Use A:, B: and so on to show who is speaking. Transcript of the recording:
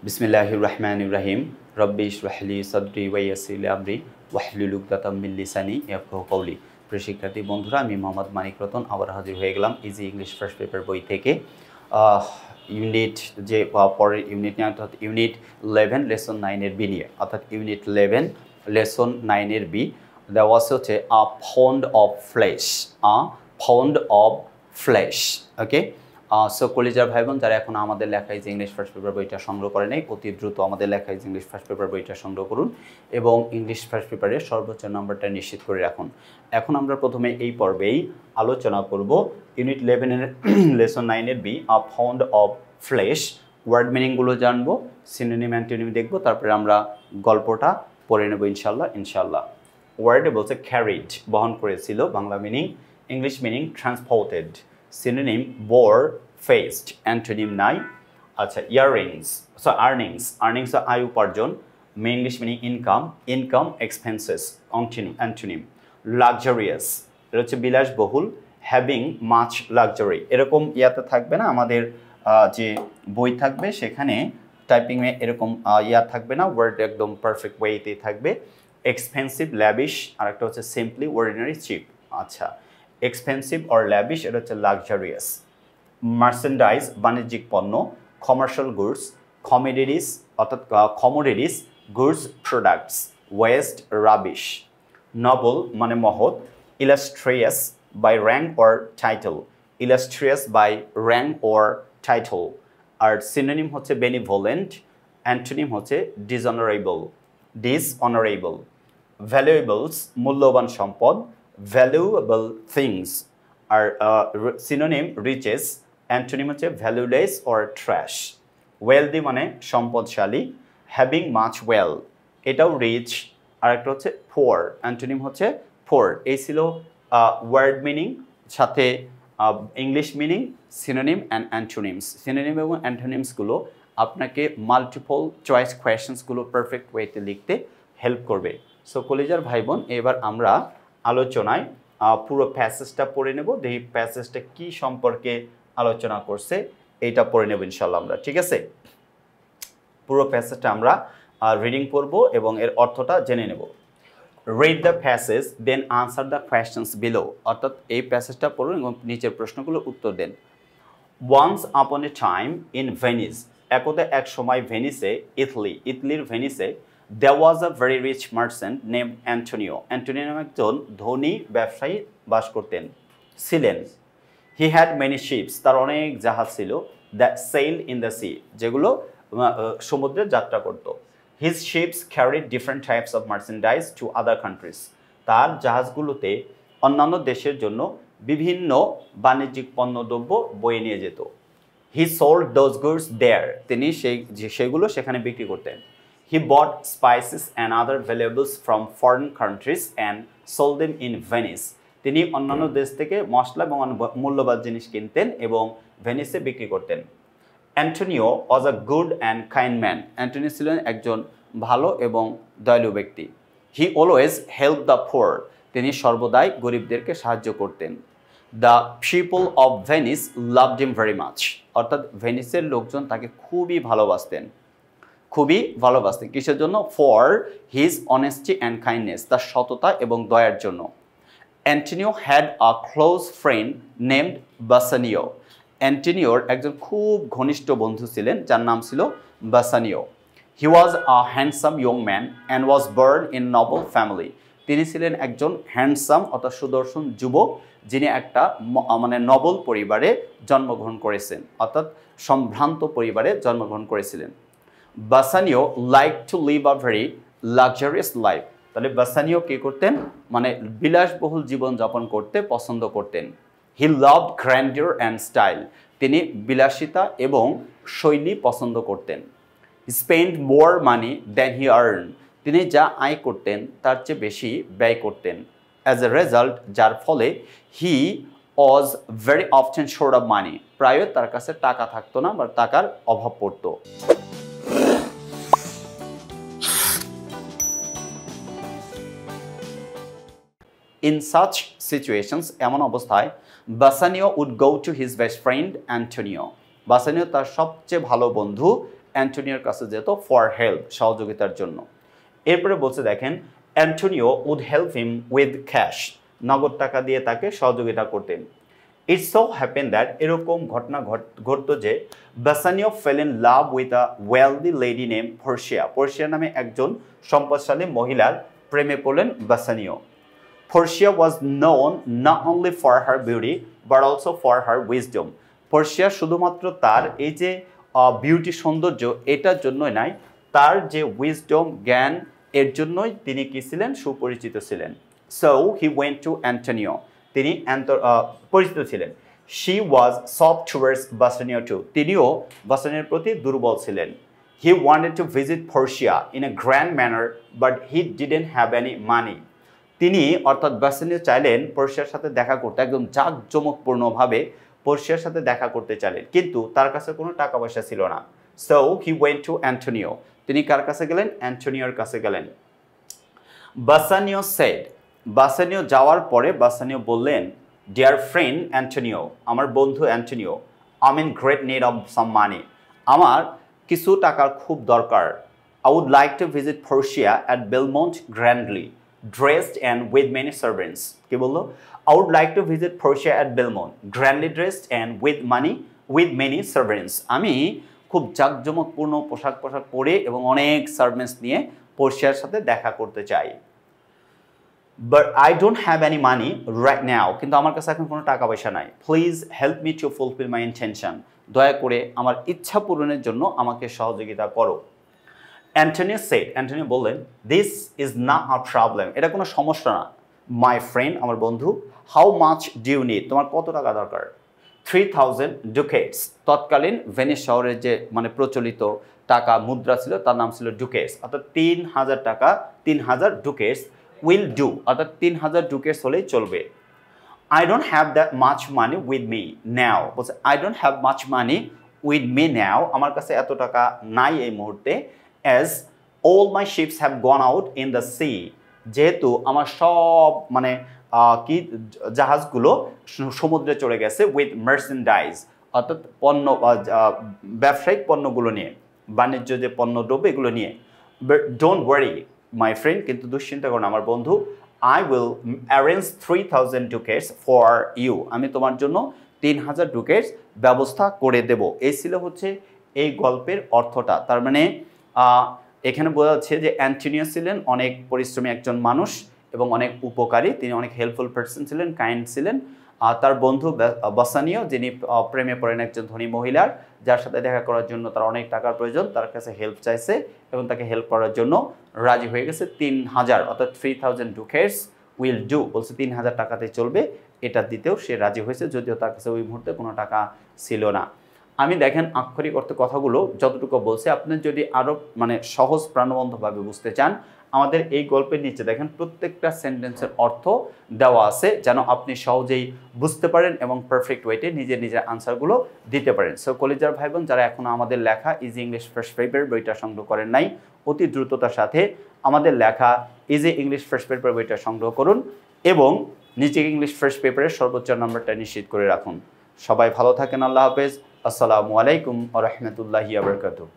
A: বিসমিল্লাহির রহমানির রহিম রব্বি ইশরাহ লি সাদরি ওয়া ইয়াসসির লি আমরি ওয়াহলুল উকদাতাম মিন লিসানি ইয়াফকাহু কওলি। প্রিয় শিক্ষার্থী বন্ধুরা, আমি মোহাম্মদ মানিক রতন আবার হাজির হয়ে গেলাম ইজি ইংলিশ ফার্স্ট পেপার বই থেকে। ইউনিট যে পরের ইউনিট নিয়ে অর্থাৎ ইউনিট 11 লেসন 9 এর বি নিয়ে, অর্থাৎ ইউনিট 11 লেসন 9 এর বি দেওয়া আছে হচ্ছে a pound of flesh. Okay, so কলেজের ভাই বোন যারা এখন আমাদের লেখা ইজ ইংলিশ ফার্স্ট পেপার বইটা সংগ্রহ করে নেই, অতি দ্রুত আমাদের লেখা ইজ ইংলিশ ফার্স্ট পেপার বইটা সংগ্রহ করুন এবং ইংলিশ ফার্স্ট পেপারের সর্বোচ্চ নম্বরটা নিশ্চিত করে রাখুন। এখন আমরা প্রথমে এই পর্বেই আলোচনা করব ইউনিট 11 এর লেসন 9 এর B a pound of flesh. Word মিনিংগুলো জানবো, সিনোনিম অ্যান্টোনিম দেখবো, তারপরে আমরা গল্পটা পড়ে নেব ইনশাল্লাহ। ওয়ার্ডে বলছে ক্যারিড, বহন করেছিল, Bangla meaning, English meaning transported, synonym bore, faced, antonym নাই। আচ্ছা, ইয়াররিংস, সো আর্নিংস আয় উপার্জন, English meaning income expenses, antonym luxurious, এটা হচ্ছে বিলাসবহুল, হ্যাভিং মাচ লাক্সারি, এরকম ইয়াতে থাকবে না, আমাদের যে বই থাকবে সেখানে টাইপিংয়ে এরকম ইয়া থাকবে না, ওয়ার্ড একদম পারফেক্ট ওয়েতেই থাকবে। এক্সপেন্সিভ, ল্যাবিশ, আর একটা হচ্ছে সিম্পলি, অর্ডিনারি, চিপ। আচ্ছা, এক্সপেন্সিভ অর ল্যাবিশ এটা হচ্ছে লাক্সারিয়াস। মার্চেন্ডাইজ, বাণিজ্যিক পণ্য, কমার্শিয়াল গুডস, কমোডিটিস অর্থাৎ commodities, goods, products, waste, rubbish. Noble মানে মহৎ, illustrious by rank or title, illustrious by rank or title. আর সিনোনিম হচ্ছে বেনিভোলেন্ট, অ্যান্টোনিম হচ্ছে ডিসঅনারেবল। ভ্যালুয়েবলস মূল্যবান সম্পদ, ভ্যালুয়েবল থিংস। আর সিনোনিম রিচেস, অ্যান্টোনিম হচ্ছে ভ্যালুলেস অর ট্র্যাশ। ওয়েলদি মানে সম্পদশালী, হ্যাভিং মাচ ওয়েল, এটাও রিচ। আর একটা হচ্ছে পোর, অ্যান্টোনিম হচ্ছে পোর। এই ছিল ওয়ার্ড মিনিং, সাথে English meaning, synonym and antonyms. Synonym এবং অ্যান্টোনিমসগুলো আপনাকে মাল্টিপল চয়েস কোয়েশ্চেন্সগুলো পারফেক্ট ওয়েতে লিখতে হেল্প করবে। সো কলেজার ভাই বোন, এবার আমরা আলোচনায় পুরো প্যাসেজটা পড়ে নেব, দেখি প্যাসেজটা কি সম্পর্কে আলোচনা করছে এইটা পড়ে নেব ইনশাল্লাহ আমরা, ঠিক আছে? পুরো প্যাসেজটা আমরা রিডিং করব এবং এর অর্থটা জেনে নেব। Read the passage then answer the questions below, অর্থাৎ এই প্যাসেজটা পড়ুন এবং নিচের প্রশ্নগুলো উত্তর দেন। Once upon A time in Venice, একদা এক সময় ভেনিসে, ইতালির ভেনিসে, there was a very rich merchant named Antonio. Antonio নামে একজন ধনী ব্যবসায়ী বাস করতেন, ছিলেন। He had many ships, তার অনেক জাহাজ ছিল, that sailed in the sea, যেগুলো সমুদ্রে যাত্রা করত। His ships carried different types of merchandise to other countries. তার জাহাজগুলোতে অন্যান্য দেশের জন্য বিভিন্ন বাণিজ্যিক পণ্যদ্রব্য বয়ে নিয়ে যেত। He sold those goods there, তিনি সেগুলো সেখানে বিক্রি করতেন। He bought spices and other valuables from foreign countries and sold them in Venice. তিনি অন্যান্য দেশ থেকে মশলা এবং মূল্যবান জিনিস কিনতেন এবং ভেনিসে বিক্রি করতেন। Antonio was a good and kind man. Antonio ছিলেন একজন ভালো এবং দয়ালু ব্যক্তি। He always helped the poor. তিনি সর্বদাই গরিবদেরকে সাহায্য করতেন। The people of Venice loved him very much. অর্থাৎ ভেনিসের লোকজন তাকে খুবই ভালোবাসতেন। কিসের জন্য? For his honesty and kindness, তার সততা এবং দয়ার জন্য। Antonio had a close friend named Bassanio. অ্যান্টোনিওর একজন খুব ঘনিষ্ঠ বন্ধু ছিলেন যার নাম ছিল Bassanio. He was a handsome young man and was born in noble family. তিনি ছিলেন একজন হ্যান্ডসাম অর্থাৎ সুদর্শন যুবক, যিনি একটা নবল পরিবারে জন্মগ্রহণ করেছেন, অর্থাৎ সম্ভ্রান্ত পরিবারে জন্মগ্রহণ করেছিলেন। Bassanio like to live a very luxurious life. তাহলে বাসানিও কী করতেন? বিলাসবহুল জীবনযাপন করতে পছন্দ করতেন। He loved grandeur and style. তিনি বিলাসিতা এবং শৈলী পছন্দ করতেন। Spend more money than he earn. তিনি যা আয় করতেন তার চেয়ে বেশি ব্যয় করতেন। অ্যাজ এ রেজাল্ট, যার ফলে he was very often short of money. প্রায় তার কাছে টাকা থাকতো না বা টাকার অভাব পড়তো। In such situations, এমন অবস্থায় বাসানিও would go to his best friend Antonio. বাসানিও তার সবচেয়ে ভালো বন্ধু অ্যান্টোনিওর কাছে যেত ফর হেল্প, সহযোগিতার জন্য। এরপরে বলছে দেখেন Antonio would help him with cash, নগদ টাকা দিয়ে তাকে সহযোগিতা করতেন। ইট সো হ্যাপেন দ্যাট, এরকম ঘটনা ঘটতো যে বাসানিও fail in love with a wealthy lady name Portia, Portia নামে একজন সম্পদশালী মহিলার প্রেমে পড়লেন বাসানিও। Portia was known not only for her beauty but also for her wisdom, Portia শুধুমাত্র তার এই যে বিউটি সৌন্দর্য এটার জন্যই নয়, তার যে উইজডম জ্ঞান এর জন্যই তিনি কি ছিলেন, সুপরিচিত ছিলেন। So he went to Antonio, তিনি পরিচিত ছিলেন। She was soft towards Bassanio too, তিনিও বাসানিওর প্রতি দুর্বল ছিলেন। He wanted to visit Portia in a grand manner but he didn't have any money, তিনি অর্থাৎ বাসানিও চাইলেন পর্শিয়ার সাথে দেখা করতে, একদম জাঁকজমকপূর্ণভাবে পর্শিয়ার সাথে দেখা করতে চাইলেন, কিন্তু তার কাছে কোনো টাকা পয়সা ছিল না। So he went to Antonio, তিনি কার কাছে গেলেন, অ্যান্টোনিওর কাছে গেলেন। বাসানিও সেড, বাসানিও যাওয়ার পরে বাসানিও বললেন, ডিয়ার ফ্রেন্ড অ্যান্টোনিও, আমার বন্ধু Antonio, I am in great need of some money, আমার কিছু টাকার খুব দরকার। I would like to visit Portia at Belmont grandly dressed and with many servants, কি বললো, I would like to visit Portia at Belmont grandly dressed and with many servants, আমি খুব জাঁকজমকপূর্ণ পোশাক পরে এবং অনেক সার্ভেন্টস নিয়ে পর্শিয়ার সাথে দেখা করতে চাই। But I don't have any money right now, কিন্তু আমার কাছে এখন কোনো টাকা পয়সা নাই। Please help me to fulfil my intention, দয়া করে আমার ইচ্ছা পূরণের জন্য আমাকে সহযোগিতা করো। অ্যান্টোনিও সেড, অ্যান্টোনিও বললেন, this is not a problem, এটা কোনো সমস্যা না। মাই ফ্রেন্ড, আমার বন্ধু, how much do you need, তোমার কত টাকা দরকার। 3000 ডুকেটস, তৎকালীন ভেনিস শহরের যে মানে প্রচলিত টাকা মুদ্রা ছিল তার নাম ছিল ডুকেটস, অর্থাৎ 3000 টাকা, 3000 ডুকেটস উইল ডু, অর্থাৎ 3000 ডুকেটস হলেই চলবে। I don't have that much money with me now, বলছে I don't have much money with me now, আমার কাছে এত টাকা নাই এই মুহূর্তে। As all my ships have gone out in the sea, যেহেতু আমার সব মানে কি জাহাজগুলো সমুদ্রে চলে গেছে, উইথ মার্চেন্ডাইজ, অর্থাৎ পণ্য ব্যবসায়িক পণ্যগুলো নিয়ে, বাণিজ্য যে পণ্য দ্রব্য এগুলো নিয়ে। But don't worry my friend, কিন্তু দুশ্চিন্তা করুন আমার বন্ধু, I will arrange 3000 ducats for you, আমি তোমার জন্য 3000 ডুকেটস ব্যবস্থা করে দেব। এই ছিল হচ্ছে এই গল্পের অর্থটা। তার মানে এখানে বোঝা যাচ্ছে যে অ্যান্টোনিও ছিলেন অনেক পরিশ্রমী একজন মানুষ এবং অনেক উপকারী, তিনি অনেক হেল্পফুল পার্সন ছিলেন, কাইন্ড ছিলেন। তার বন্ধু বাসানিও, যিনি প্রেমে পড়েন একজন ধনী মহিলার, যার সাথে দেখা করার জন্য তার অনেক টাকার প্রয়োজন, তার কাছে হেল্প চাইছে এবং তাকে হেল্প করার জন্য রাজি হয়ে গেছে। 3000 অর্থাৎ 3000 ডুকেটস উইল ডু, বলছে 3000 টাকাতে চলবে, এটা দিতেও সে রাজি হয়েছে, যদিও তার কাছে ওই মুহূর্তে কোনো টাকা ছিল না। আমি দেখেন আক্ষরিক অর্থে কথাগুলো যতটুকু বলছে, আপনি যদি আরও মানে সহজ প্রাণবন্ধভাবে বুঝতে চান, আমাদের এই গল্পের নিচে দেখেন প্রত্যেকটা সেন্টেন্সের অর্থ দেওয়া আছে, যেন আপনি সহজেই বুঝতে পারেন এবং পারফেক্ট ওয়েতে নিজের আনসারগুলো দিতে পারেন। সো কলেজার ভাই বোন, যারা এখনও আমাদের লেখা ইজি ইংলিশ ফার্স্ট পেপার বইটা সংগ্রহ করেন নাই, অতি দ্রুততার সাথে আমাদের লেখা ইজি ইংলিশ ফার্স্ট পেপার বইটা সংগ্রহ করুন এবং নিচে ইংলিশ ফার্স্ট পেপারের সর্বোচ্চ নম্বরটা নিশ্চিত করে রাখুন। সবাই ভালো থাকেন, আল্লাহ হাফেজ, আসসালামু আলাইকুম ওয়া রাহমাতুল্লাহি ওয়া বারাকাতুহু।